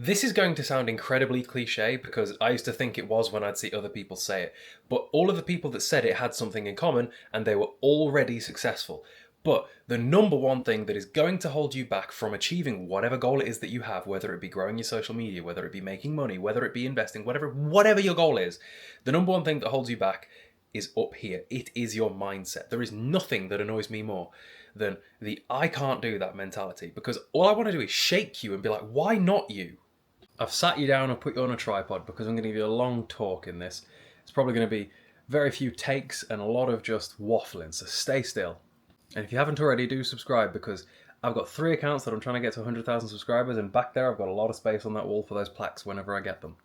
This is going to sound incredibly cliche because I used to think it was when I'd see other people say it, but all of the people that said it had something in common and they were already successful. But the number one thing that is going to hold you back from achieving whatever goal it is that you have, whether it be growing your social media, whether it be making money, whether it be investing, whatever your goal is, the number one thing that holds you back is up here. It is your mindset. There is nothing that annoys me more than the I can't do that mentality, because all I want to do is shake you and be like, why not you? I've sat you down and put you on a tripod because I'm going to give you a long talk in this. It's probably going to be very few takes and a lot of just waffling, so stay still. And if you haven't already, do subscribe, because I've got 3 accounts that I'm trying to get to 100,000 subscribers, and back there I've got a lot of space on that wall for those plaques whenever I get them.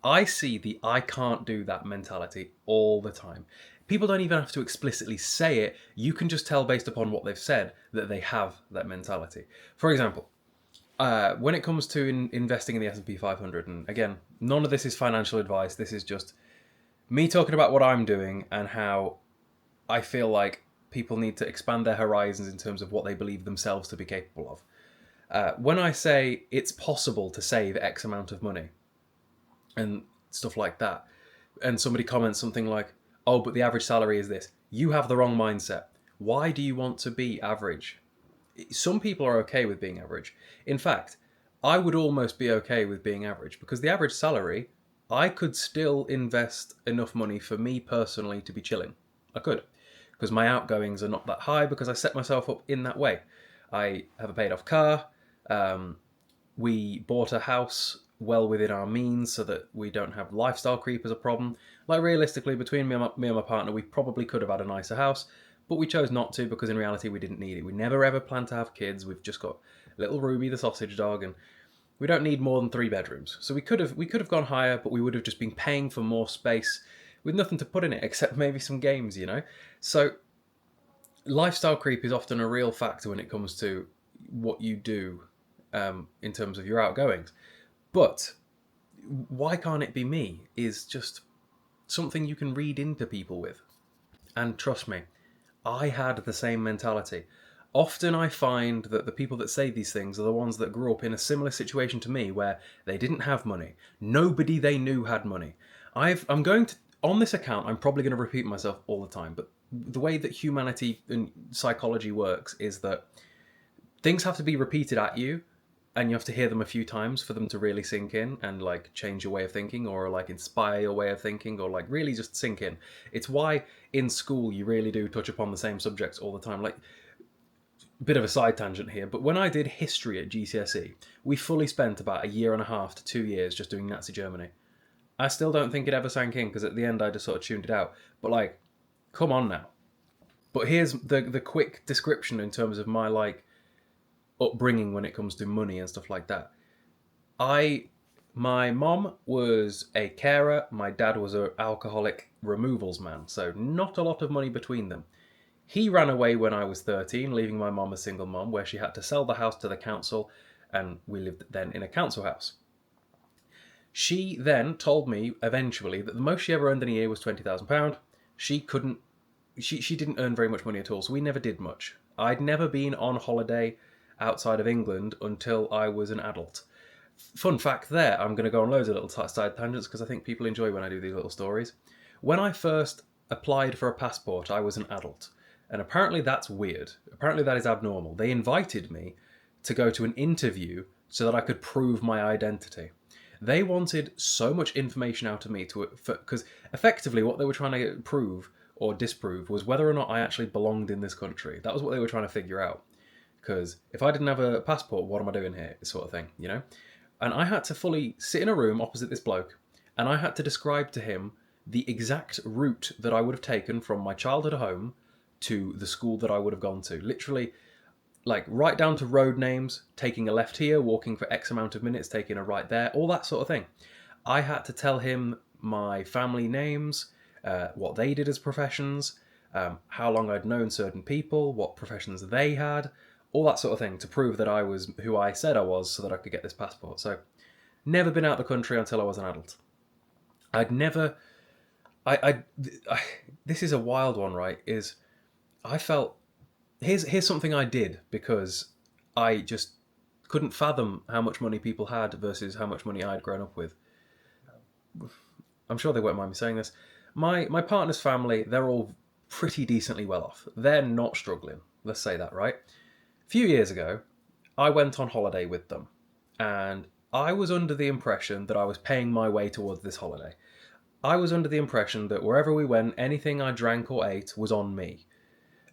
I see the I can't do that mentality all the time. People don't even have to explicitly say it. You can just tell based upon what they've said that they have that mentality. For example, when it comes to investing in the S&P 500, and again, none of this is financial advice. This is just me talking about what I'm doing and how I feel like people need to expand their horizons in terms of what they believe themselves to be capable of. When I say it's possible to save X amount of money and stuff like that, and somebody comments something like, oh, but the average salary is this, you have the wrong mindset. Why do you want to be average? Some people are okay with being average. In fact, I would almost be okay with being average, because the average salary, I could still invest enough money for me personally to be chilling. I could, because my outgoings are not that high, because I set myself up in that way. I have a paid off car. We bought a house well within our means so that we don't have lifestyle creep as a problem. Like, realistically, between me and my partner, we probably could have had a nicer house, but we chose not to, because in reality we didn't need it. We never ever planned to have kids. We've just got little Ruby the sausage dog, and we don't need more than 3 bedrooms. So we could have gone higher, but we would have just been paying for more space with nothing to put in it except maybe some games, you know? So lifestyle creep is often a real factor when it comes to what you do in terms of your outgoings. But why can't it be me is just something you can read into people with. And trust me, I had the same mentality. Often I find that the people that say these things are the ones that grew up in a similar situation to me, where they didn't have money. Nobody they knew had money. I'm going to, on this account, I'm probably going to repeat myself all the time, but the way that humanity and psychology works is that things have to be repeated at you, and you have to hear them a few times for them to really sink in and like change your way of thinking, or like inspire your way of thinking, or like really just sink in. It's why in school you really do touch upon the same subjects all the time. Like, bit of a side tangent here, but when I did history at GCSE, we fully spent about 1.5 to 2 years just doing Nazi Germany. I still don't think it ever sank in, because at the end I just sort of tuned it out. But like, come on now. But here's the quick description in terms of my like upbringing when it comes to money and stuff like that. My mom was a carer, my dad was an alcoholic removals man, so not a lot of money between them. He ran away when I was 13, leaving my mom a single mom, where she had to sell the house to the council, and we lived then in a council house. She then told me eventually that the most she ever earned in a year was £20,000. She didn't earn very much money at all, so we never did much. I'd never been on holiday outside of England until I was an adult. Fun fact there, I'm going to go on loads of little side tangents because I think people enjoy when I do these little stories. When I first applied for a passport, I was an adult. And apparently that's weird. Apparently that is abnormal. They invited me to go to an interview so that I could prove my identity. They wanted so much information out of me because effectively what they were trying to prove or disprove was whether or not I actually belonged in this country. That was what they were trying to figure out. Because if I didn't have a passport, what am I doing here? Sort of thing, you know? And I had to fully sit in a room opposite this bloke, and I had to describe to him the exact route that I would have taken from my childhood home to the school that I would have gone to. Literally, like, right down to road names, taking a left here, walking for X amount of minutes, taking a right there, all that sort of thing. I had to tell him my family names, what they did as professions, how long I'd known certain people, what professions they had, all that sort of thing, to prove that I was who I said I was so that I could get this passport. So, never been out of the country until I was an adult. I'd never... this is a wild one, right? I felt... Here's something I did because I just couldn't fathom how much money people had versus how much money I'd grown up with. I'm sure they won't mind me saying this. My partner's family, they're all pretty decently well off. They're not struggling. Let's say that, right? A few years ago, I went on holiday with them, and I was under the impression that I was paying my way towards this holiday. I was under the impression that wherever we went, anything I drank or ate was on me.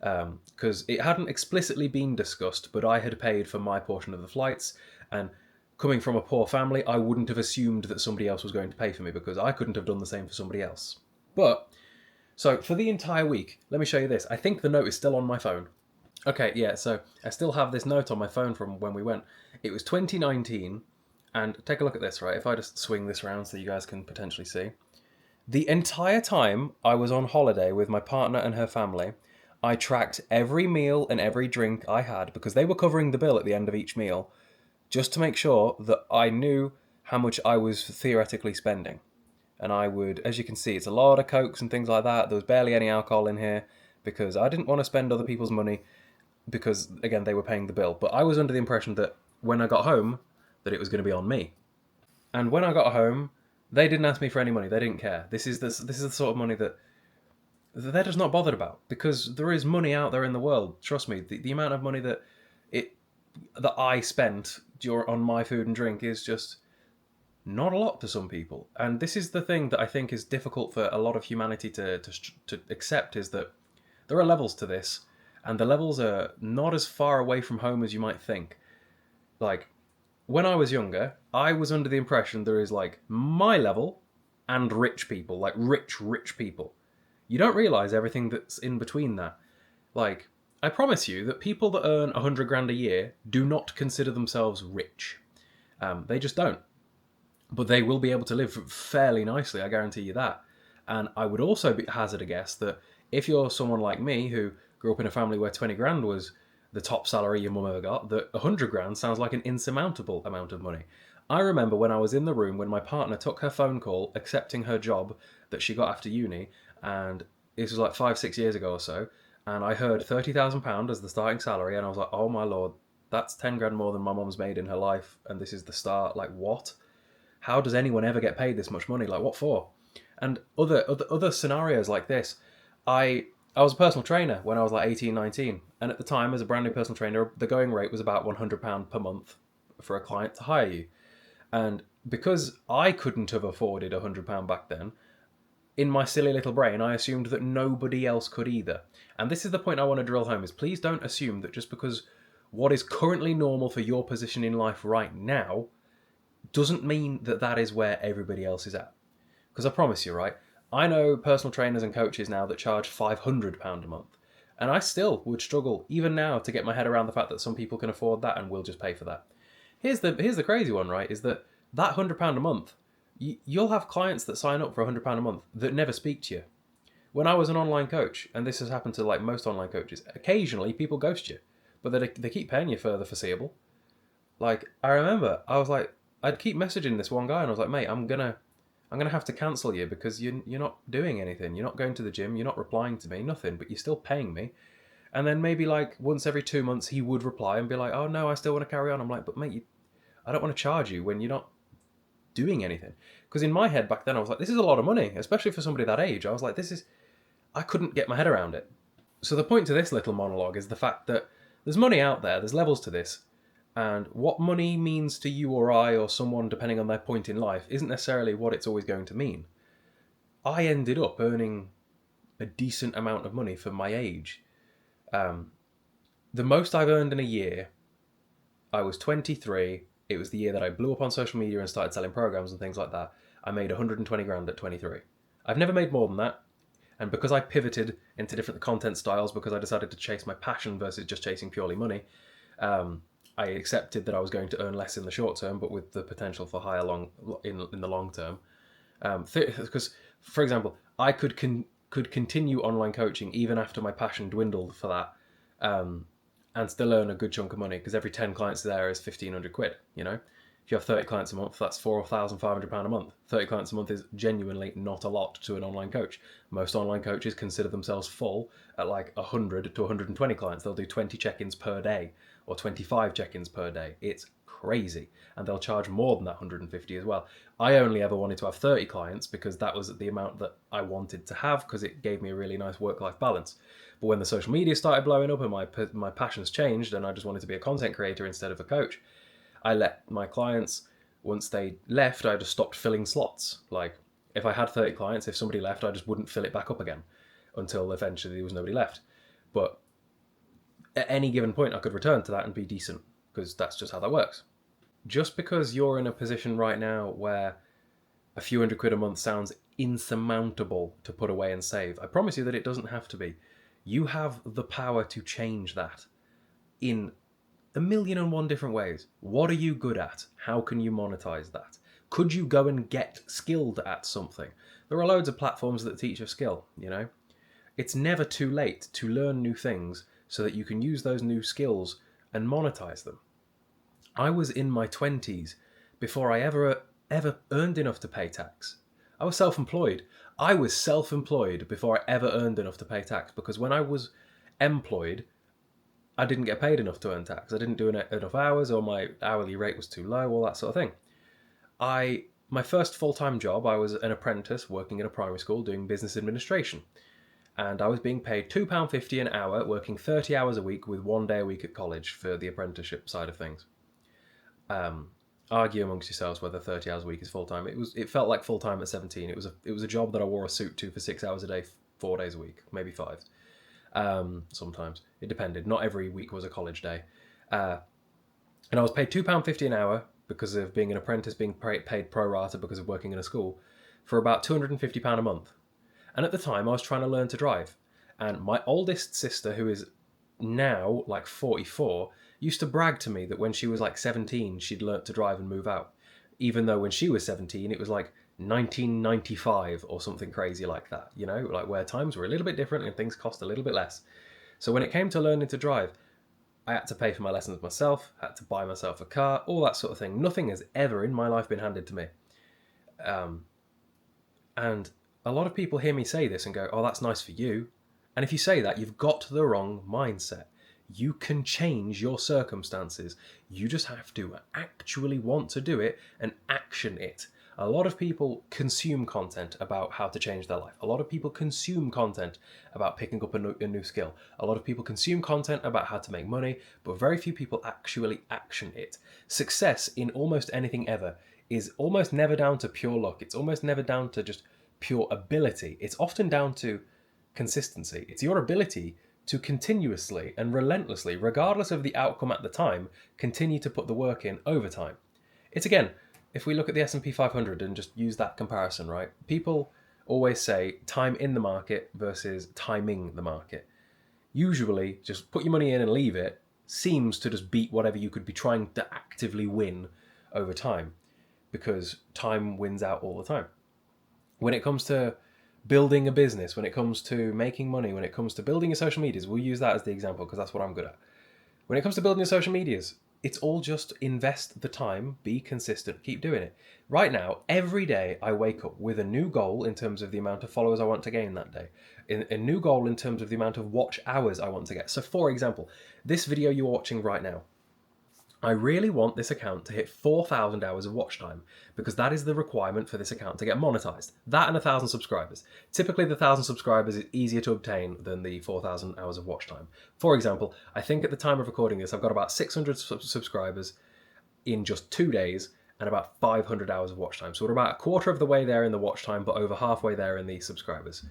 Because it hadn't explicitly been discussed, but I had paid for my portion of the flights, and coming from a poor family, I wouldn't have assumed that somebody else was going to pay for me because I couldn't have done the same for somebody else. But, so for the entire week, let me show you this. I think the note is still on my phone. Okay, yeah, so I still have this note on my phone from when we went. It was 2019, and take a look at this, right? If I just swing this around so you guys can potentially see. The entire time I was on holiday with my partner and her family, I tracked every meal and every drink I had because they were covering the bill at the end of each meal, just to make sure that I knew how much I was theoretically spending. And I would, as you can see, it's a lot of Cokes and things like that. There was barely any alcohol in here because I didn't want to spend other people's money because, again, they were paying the bill. But I was under the impression that when I got home, that it was going to be on me. And when I got home, they didn't ask me for any money. They didn't care. This is the sort of money that they're just not bothered about because there is money out there in the world. Trust me, the amount of money that I spent on my food and drink is just not a lot to some people. And this is the thing that I think is difficult for a lot of humanity to accept, is that there are levels to this, and the levels are not as far away from home as you might think. Like, when I was younger, I was under the impression there is like my level and rich people, like rich people. You don't realise everything that's in between that. Like, I promise you that people that earn 100 grand a year do not consider themselves rich. They just don't. But they will be able to live fairly nicely, I guarantee you that. And I would also hazard a guess that if you're someone like me who grew up in a family where 20 grand was the top salary your mum ever got, that 100 grand sounds like an insurmountable amount of money. I remember when I was in the room when my partner took her phone call accepting her job that she got after uni, and this was like 5-6 years ago or so, and I heard £30,000 as the starting salary, and I was like, oh my lord, that's 10 grand more than my mum's made in her life, and this is the start. Like, what? How does anyone ever get paid this much money? Like, what for? And other scenarios like this. I was a personal trainer when I was like 18, 19. And at the time, as a brand new personal trainer, the going rate was about £100 per month for a client to hire you. And because I couldn't have afforded £100 back then, in my silly little brain, I assumed that nobody else could either. And this is the point I want to drill home, is please don't assume that just because what is currently normal for your position in life right now doesn't mean that that is where everybody else is at. Because I promise you, right, I know personal trainers and coaches now that charge £500 a month. And I still would struggle, even now, to get my head around the fact that some people can afford that and will just pay for that. Here's the crazy one, right, is that £100 a month, you'll have clients that sign up for £100 a month that never speak to you. When I was an online coach, and this has happened to like most online coaches, occasionally people ghost you, but they keep paying you for the foreseeable. Like, I remember, I was like, I'd keep messaging this one guy, and I was like, mate, I'm gonna have to cancel you because you're not doing anything. You're not going to the gym. You're not replying to me. Nothing. But you're still paying me. And then maybe like once every 2 months, he would reply and be like, oh no, I still want to carry on. I'm like, but mate, I don't want to charge you when you're not doing anything. Because in my head back then, I was like, this is a lot of money, especially for somebody that age. I was like, I couldn't get my head around it. So the point to this little monologue is the fact that there's money out there. There's levels to this. And what money means to you or I or someone, depending on their point in life, isn't necessarily what it's always going to mean. I ended up earning a decent amount of money for my age. The most I've earned in a year, I was 23. It was the year that I blew up on social media and started selling programs and things like that. I made 120 grand at 23. I've never made more than that. And because I pivoted into different content styles, because I decided to chase my passion versus just chasing purely money, I accepted that I was going to earn less in the short term, but with the potential for higher in the long term. Because, for example, I could continue online coaching even after my passion dwindled for that, and still earn a good chunk of money, because every 10 clients there is 1,500 quid. You know, if you have 30 clients a month, that's £4,500 a month. 30 clients a month is genuinely not a lot to an online coach. Most online coaches consider themselves full at like 100 to 120 clients. They'll do 20 check-ins per day or 25 check-ins per day. It's crazy, and they'll charge more than that 150 as well. I only ever wanted to have 30 clients because that was the amount that I wanted to have, because it gave me a really nice work-life balance. But when the social media started blowing up and my passions changed and I just wanted to be a content creator instead of a coach, I let my clients, once they left, I just stopped filling slots. Like, if I had 30 clients, if somebody left, I just wouldn't fill it back up again until eventually there was nobody left. But at any given point, I could return to that and be decent, because that's just how that works. Just because you're in a position right now where a few £100 a month sounds insurmountable to put away and save, I promise you that it doesn't have to be. You have the power to change that in 1,000,001 different ways. What are you good at? How can you monetize that? Could you go and get skilled at something? There are loads of platforms that teach a skill, you know? It's never too late to learn new things so that you can use those new skills and monetize them. I was in my 20s before I ever earned enough to pay tax. I was self-employed. I was self-employed before I ever earned enough to pay tax, because when I was employed, I didn't get paid enough to earn tax. I didn't do enough hours, or my hourly rate was too low, all that sort of thing. My first full-time job, I was an apprentice working in a primary school doing business administration. And I was being paid £2.50 an hour, working 30 hours a week with 1 day a week at college for the apprenticeship side of things. Argue amongst yourselves whether 30 hours a week is full-time. It felt like full-time at 17. It was a job that I wore a suit to for 6 hours a day, 4 days a week, maybe 5. Sometimes. It depended. Not every week was a college day. And I was paid £2.50 an hour because of being an apprentice, being paid pro rata because of working in a school, for about £250 a month. And at the time, I was trying to learn to drive. And my oldest sister, who is now like 44, used to brag to me that when she was like 17, she'd learnt to drive and move out. Even though when she was 17, it was like 1995 or something crazy like that, you know, like where times were a little bit different and things cost a little bit less. So when it came to learning to drive, I had to pay for my lessons myself, had to buy myself a car, all that sort of thing. Nothing has ever in my life been handed to me. And a lot of people hear me say this and go, oh, that's nice for you. And if you say that, you've got the wrong mindset. You can change your circumstances. You just have to actually want to do it and action it. A lot of people consume content about how to change their life. A lot of people consume content about picking up a new skill. A lot of people consume content about how to make money, but very few people actually action it. Success in almost anything ever is almost never down to pure luck. It's almost never down to just pure ability. It's often down to consistency. It's your ability to continuously and relentlessly, regardless of the outcome at the time, continue to put the work in over time. It's, again, if we look at the S&P 500 and just use that comparison, right? People always say time in the market versus timing the market. Usually, just put your money in and leave it seems to just beat whatever you could be trying to actively win over time, because time wins out all the time. When it comes to building a business, when it comes to making money, when it comes to building your social medias, we'll use that as the example because that's what I'm good at. When it comes to building your social medias, it's all just invest the time, be consistent, keep doing it. Right now, every day I wake up with a new goal in terms of the amount of followers I want to gain that day. A new goal in terms of the amount of watch hours I want to get. So for example, this video you're watching right now, I really want this account to hit 4,000 hours of watch time, because that is the requirement for this account to get monetized. That and 1,000 subscribers. Typically the 1,000 subscribers is easier to obtain than the 4,000 hours of watch time. For example, I think at the time of recording this, I've got about 600 subscribers in just 2 days and about 500 hours of watch time. So we're about a quarter of the way there in the watch time, but over halfway there in the subscribers.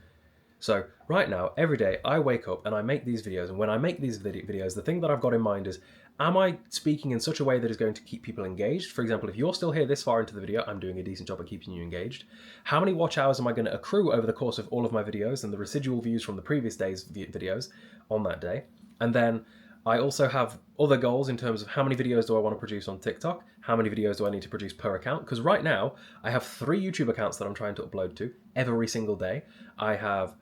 So right now, every day I wake up and I make these videos, and when I make these videos, the thing that I've got in mind is, am I speaking in such a way that is going to keep people engaged? For example, if you're still here this far into the video, I'm doing a decent job at keeping you engaged. How many watch hours am I going to accrue over the course of all of my videos and the residual views from the previous day's videos on that day? And then I also have other goals in terms of how many videos do I want to produce on TikTok? How many videos do I need to produce per account? Because right now, I have 3 YouTube accounts that I'm trying to upload to every single day. I have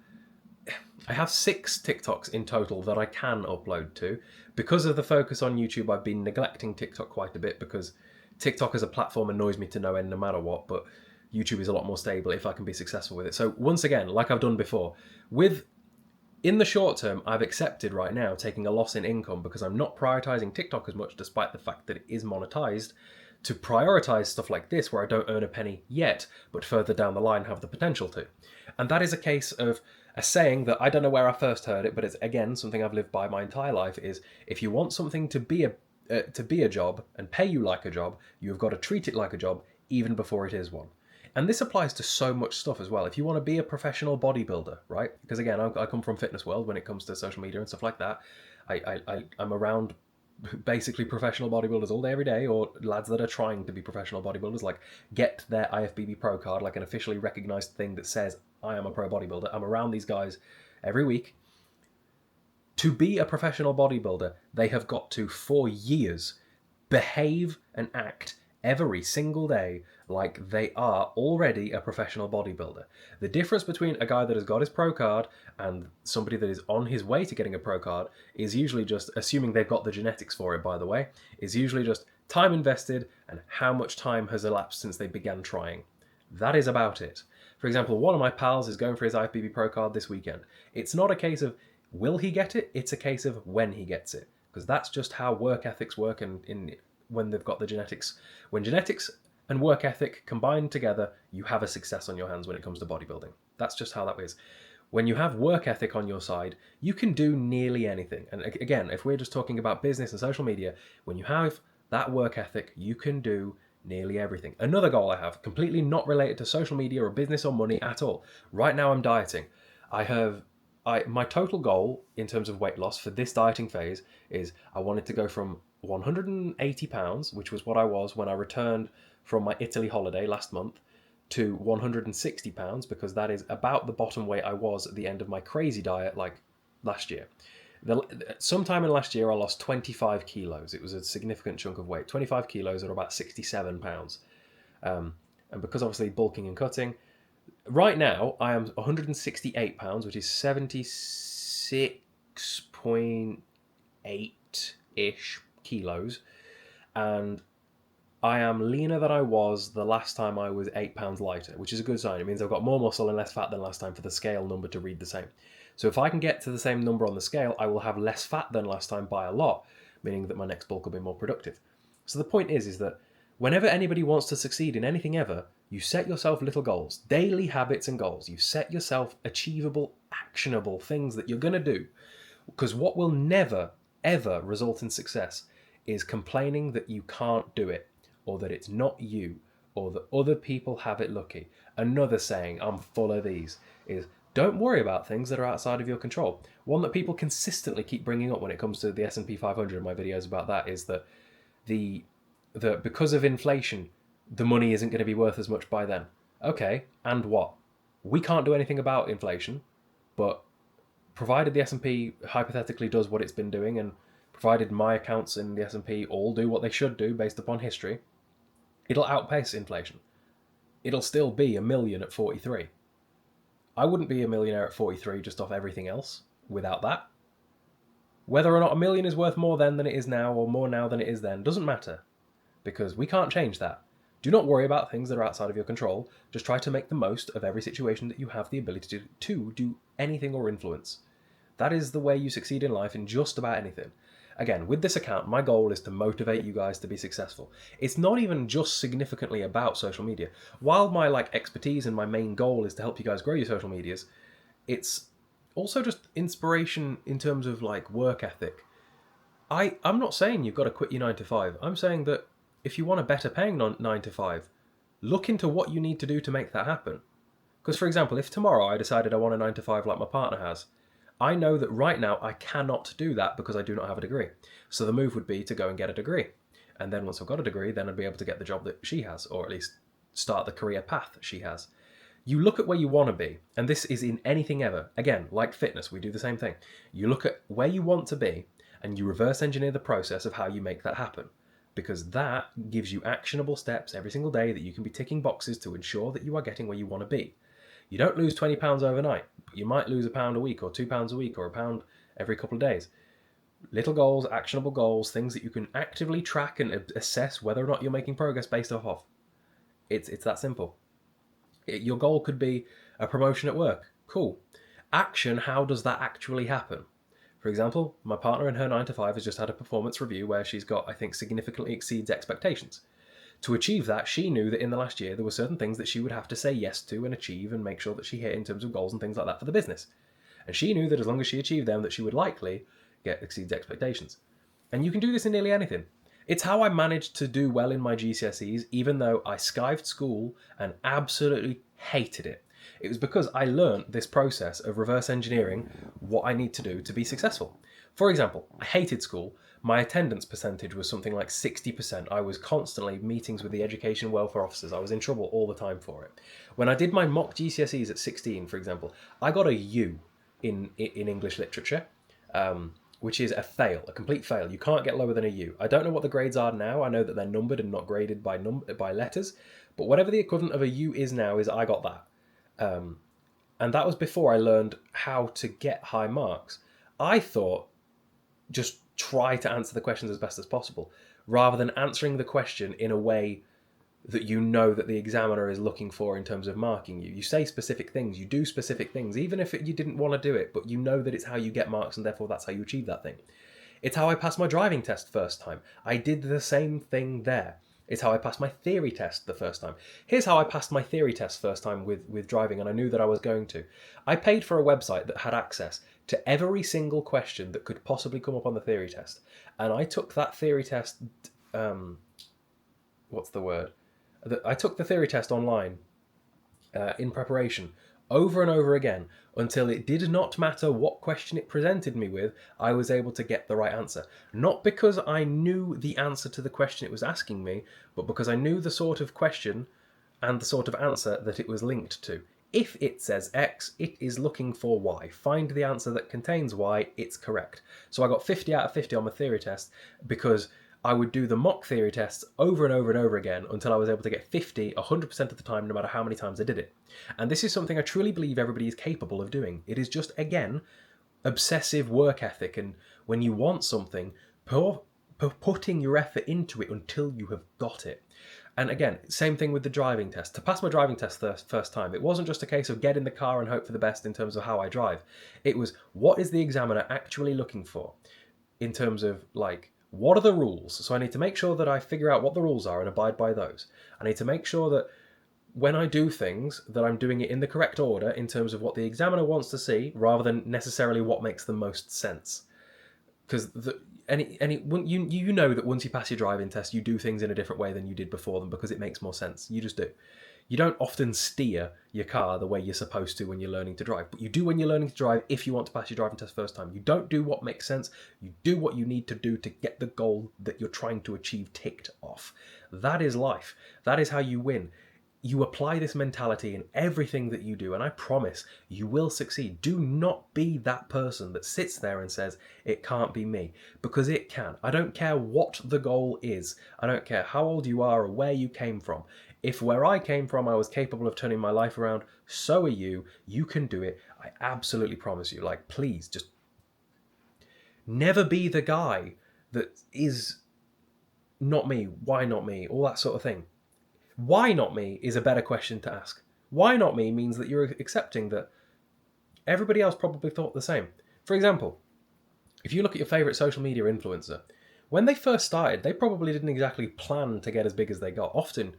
6 TikToks in total that I can upload to. Because of the focus on YouTube, I've been neglecting TikTok quite a bit, because TikTok as a platform annoys me to no end no matter what, but YouTube is a lot more stable if I can be successful with it. So once again, like I've done before, with In the short term, I've accepted right now taking a loss in income because I'm not prioritizing TikTok as much, despite the fact that it is monetized, to prioritize stuff like this where I don't earn a penny yet, but further down the line have the potential to. And that is a case of a saying that I don't know where I first heard it, but it's again something I've lived by my entire life, is if you want something to be a job and pay you like a job, you've got to treat it like a job even before it is one. And this applies to so much stuff as well. If you want to be a professional bodybuilder, right? Because again, I come from fitness world when it comes to social media and stuff like that. I'm around basically professional bodybuilders all day, every day, or lads that are trying to be professional bodybuilders, like get their IFBB pro card, like an officially recognized thing that says I am a pro bodybuilder. I'm around these guys every week. To be a professional bodybuilder, they have got to, for years, behave and act every single day like they are already a professional bodybuilder. The difference between a guy that has got his pro card and somebody that is on his way to getting a pro card is usually just, assuming they've got the genetics for it, by the way, is usually just time invested and how much time has elapsed since they began trying. That is about it. For example, one of my pals is going for his IFBB pro card this weekend. It's not a case of will he get it, it's a case of when he gets it, because that's just how work ethics work in when they've got the genetics. When genetics and work ethic combine together, you have a success on your hands when it comes to bodybuilding. That's just how that is. When you have work ethic on your side, you can do nearly anything. And again, if we're just talking about business and social media, when you have that work ethic, you can do nearly everything. Another goal I have, completely not related to social media or business or money at all. Right now I'm dieting. My total goal in terms of weight loss for this dieting phase is I wanted to go from 180 pounds, which was what I was when I returned from my Italy holiday last month, to 160 pounds, because that is about the bottom weight I was at the end of my crazy diet like last year. Sometime in last year I lost 25 kilos. It was a significant chunk of weight. 25 kilos or about 67 pounds. And because obviously bulking and cutting, right now I am 168 pounds, which is 76.8-ish kilos, and I am leaner than I was the last time I was 8 pounds lighter, which is a good sign. It means I've got more muscle and less fat than last time for the scale number to read the same. So if I can get to the same number on the scale, I will have less fat than last time by a lot, meaning that my next bulk will be more productive. So the point is that whenever anybody wants to succeed in anything ever, you set yourself little goals, daily habits and goals. You set yourself achievable, actionable things that you're going to do. Because what will never, ever result in success is complaining that you can't do it, or that it's not you, or that other people have it lucky. Another saying, I'm full of these, is don't worry about things that are outside of your control. One that people consistently keep bringing up when it comes to the S&P 500, my videos about that, is that because of inflation, the money isn't going to be worth as much by then. Okay, and what? We can't do anything about inflation, but provided the S&P hypothetically does what it's been doing, and provided my accounts in the S&P all do what they should do based upon history, it'll outpace inflation. It'll still be a million at 43. I wouldn't be a millionaire at 43 just off everything else without that. Whether or not a million is worth more then than it is now, or more now than it is then, doesn't matter, because we can't change that. Do not worry about things that are outside of your control. Just try to make the most of every situation that you have the ability to do anything or influence. That is the way you succeed in life in just about anything. Again, with this account, my goal is to motivate you guys to be successful. It's not even just significantly about social media. While my expertise and my main goal is to help you guys grow your social medias, it's also just inspiration in terms of work ethic. I'm not saying you've got to quit your 9 to 5. I'm saying that if you want a better paying 9 to 5, look into what you need to do to make that happen. Because, for example, if tomorrow I decided I want a 9 to 5 like my partner has, I know that right now I cannot do that because I do not have a degree. So the move would be to go and get a degree. And then once I've got a degree, then I'd be able to get the job that she has, or at least start the career path that she has. You look at where you want to be, and this is in anything ever. Again, like fitness, we do the same thing. You look at where you want to be, and you reverse engineer the process of how you make that happen. Because that gives you actionable steps every single day that you can be ticking boxes to ensure that you are getting where you want to be. You don't lose 20 pounds overnight, but you might lose £1 a week, or £2 a week, or £1 every couple of days. Little goals, actionable goals, things that you can actively track and assess whether or not you're making progress based off of. It's that simple. Your goal could be a promotion at work. Cool. Action, how does that actually happen? For example, my partner in her 9 to 5 has just had a performance review where she's got, I think, significantly exceeds expectations. To achieve that, she knew that in the last year there were certain things that she would have to say yes to and achieve and make sure that she hit in terms of goals and things like that for the business. And she knew that as long as she achieved them, that she would likely get exceeds expectations. And you can do this in nearly anything. It's how I managed to do well in my GCSEs, even though I skived school and absolutely hated it. It was because I learned this process of reverse engineering what I need to do to be successful. For example, I hated school. My attendance percentage was something like 60%. I was constantly meetings with the education welfare officers. I was in trouble all the time for it. When I did my mock GCSEs at 16, for example, I got a U in English literature, which is a fail, a complete fail. You can't get lower than a U. I don't know what the grades are now. I know that they're numbered and not graded by letters, but whatever the equivalent of a U is now is I got that. And that was before I learned how to get high marks. I thought just try to answer the questions as best as possible, rather than answering the question in a way that you know that the examiner is looking for in terms of marking you. You say specific things, you do specific things, even if you didn't want to do it, but you know that it's how you get marks and therefore that's how you achieve that thing. It's how I passed my driving test first time. I did the same thing there. It's how I passed my theory test the first time. Here's how I passed my theory test first time with driving, and I knew that I was going to. I paid for a website that had access to every single question that could possibly come up on the theory test. And I took that theory test, what's the word? I took the theory test online in preparation over and over again until it did not matter what question it presented me with, I was able to get the right answer. Not because I knew the answer to the question it was asking me, but because I knew the sort of question and the sort of answer that it was linked to. If it says X, it is looking for Y. Find the answer that contains Y, it's correct. So I got 50 out of 50 on my theory test because I would do the mock theory tests over and over and over again until I was able to get 50 100% of the time, no matter how many times I did it. And this is something I truly believe everybody is capable of doing. It is just, again, obsessive work ethic. And when you want something, putting your effort into it until you have got it. And again, same thing with the driving test. To pass my driving test the first time, it wasn't just a case of get in the car and hope for the best in terms of how I drive. It was, what is the examiner actually looking for in terms of, like, what are the rules? So I need to make sure that I figure out what the rules are and abide by those. I need to make sure that when I do things, that I'm doing it in the correct order in terms of what the examiner wants to see, rather than necessarily what makes the most sense. Because you know that once you pass your driving test, you do things in a different way than you did before them because it makes more sense. You just do. You don't often steer your car the way you're supposed to when you're learning to drive, but you do when you're learning to drive if you want to pass your driving test first time. You don't do what makes sense. You do what you need to do to get the goal that you're trying to achieve ticked off. That is life. That is how you win. You apply this mentality in everything that you do, and I promise you will succeed. Do not be that person that sits there and says, it can't be me, because it can. I don't care what the goal is. I don't care how old you are or where you came from. If where I came from I was capable of turning my life around, so are you. You can do it. I absolutely promise you. Like, please, just never be the guy that is not me, why not me, all that sort of thing. Why not me is a better question to ask. Why not me means that you're accepting that everybody else probably thought the same. For example, if you look at your favourite social media influencer, when they first started, they probably didn't exactly plan to get as big as they got. Often,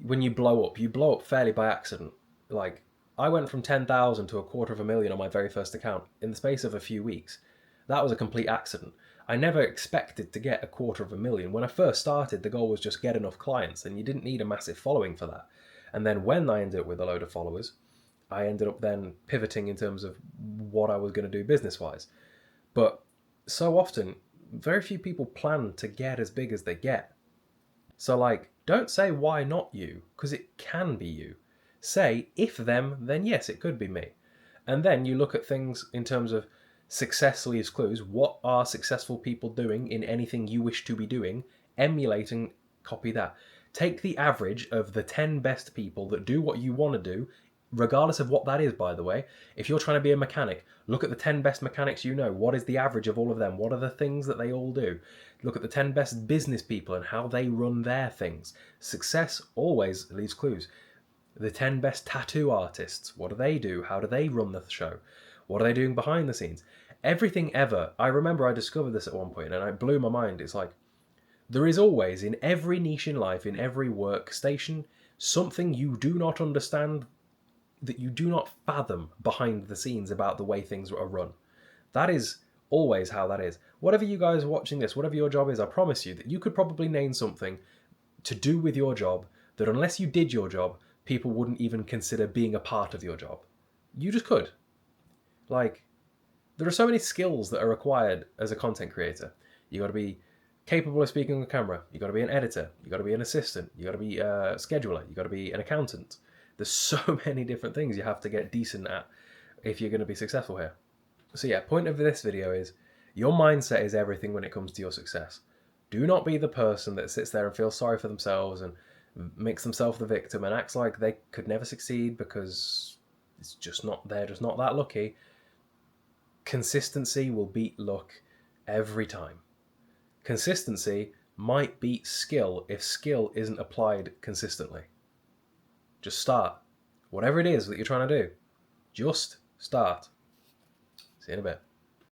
when you blow up fairly by accident. Like, I went from 10,000 to 250,000 on my very first account in the space of a few weeks. That was a complete accident. I never expected to get 250,000. When I first started, the goal was just get enough clients, and you didn't need a massive following for that. And then when I ended up with a load of followers, I ended up then pivoting in terms of what I was going to do business-wise. But so often, very few people plan to get as big as they get. So, like, don't say why not you, because it can be you. Say, if them, then yes, it could be me. And then you look at things in terms of success leaves clues. What are successful people doing in anything you wish to be doing? Emulate and copy that. Take the average of the 10 best people that do what you want to do, regardless of what that is, by the way. If you're trying to be a mechanic, look at the 10 best mechanics you know. What is the average of all of them? What are the things that they all do? Look at the 10 best business people and how they run their things. Success always leaves clues. The 10 best tattoo artists, what do they do? How do they run the show? What are they doing behind the scenes? Everything ever. I remember I discovered this at one point and it blew my mind. It's like, there is always, in every niche in life, in every workstation, something you do not understand, that you do not fathom behind the scenes about the way things are run. That is always how that is. Whatever you guys are watching this, whatever your job is, I promise you that you could probably name something to do with your job that unless you did your job, people wouldn't even consider being a part of your job. You just could. Like, there are so many skills that are required as a content creator. You got to be capable of speaking on the camera. You got to be an editor. You got to be an assistant. You got to be a scheduler. You got to be an accountant. There's so many different things you have to get decent at if you're going to be successful here. So yeah, point of this video is your mindset is everything when it comes to your success. Do not be the person that sits there and feels sorry for themselves and makes themselves the victim and acts like they could never succeed because it's just not, they're just not that lucky. Consistency will beat luck every time. Consistency might beat skill if skill isn't applied consistently. Just start. Whatever it is that you're trying to do, just start. See you in a bit.